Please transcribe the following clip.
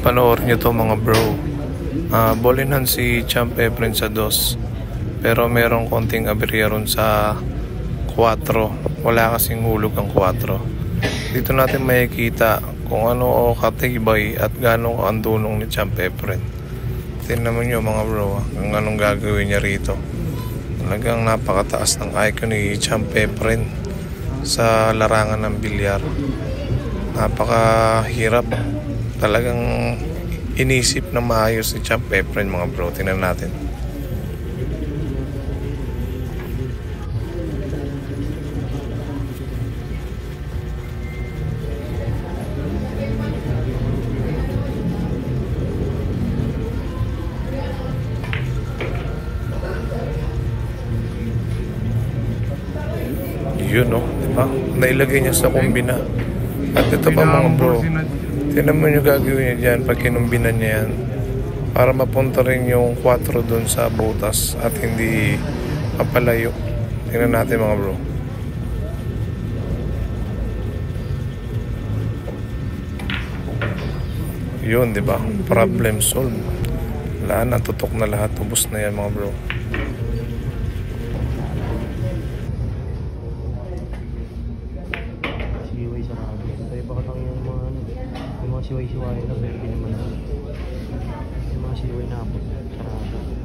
Panoorin nyo to mga bro. Bolinhan si Champ Efren sa 2. Pero merong konting aberya ron sa 4. Wala kasing hulog ang 4. Dito natin makikita kung ano o katibay at gano'ng ang dunong ni Champ Efren. Tingnan nyo mga bro kung anong gagawin niya rito. Talagang napakataas ng IQ ni Champ Efren sa larangan ng bilyar. Napakahirap. Talagang inisip na maayos si Champ Efren mga bro. Tingnan natin. Yun no, diba? Nailagay niya sa kumbina. At ito pa mga bro, tingnan mo yung gagawin niya dyan pag kinumbinan niya yan para mapunta rin yung 4 dun sa butas at hindi mapalayo. Tingnan natin mga bro. Yun diba? Problem solved. Wala na, tutok na lahat. Ubus na yan mga bro. Siway-siway na pero hindi naman yung mga siway na po sarado.